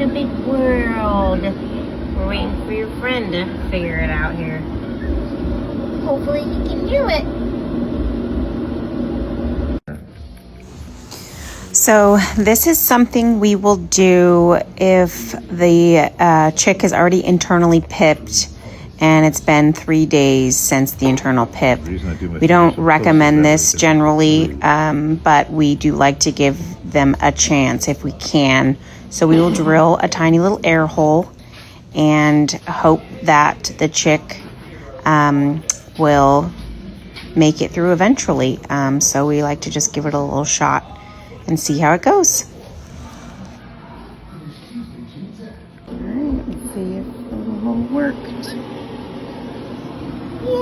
the big world. We're waiting for your friend to figure it out here. Hopefully he can do it. So this is something we will do if the chick is already internally pipped and it's been 3 days since the internal pip. We don't recommend this generally, but we do like to give them a chance if we can. So we will drill a tiny little air hole and hope that the chick will make it through eventually. So we like to just give it a little shot and see how it goes. All right, let's see if the little hole worked. Yay!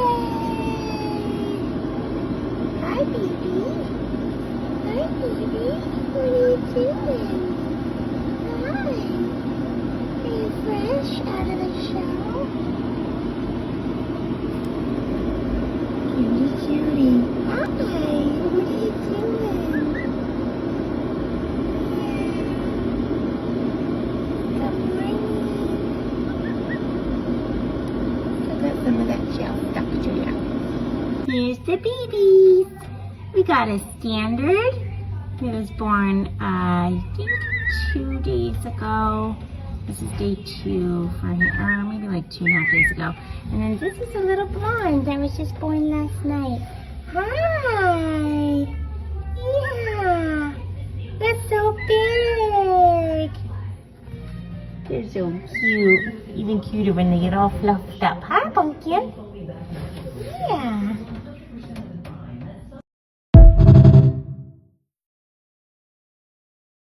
Hi, baby. Hi, baby. What are you doing? Hi. Are you fresh out of the shower? Cutie, cutie. Hi. What are you doing? Good morning. Still got some of that gel stuck to you. Here's the babies. We got a standard. He was born, I think, 2 days ago. This is day 2 for him, or maybe like 2.5 days ago. And then this is a little blonde that was just born last night. Hi. Yeah. That's so big. They're so cute. Even cuter when they get all fluffed up. Hi, pumpkin. Yeah.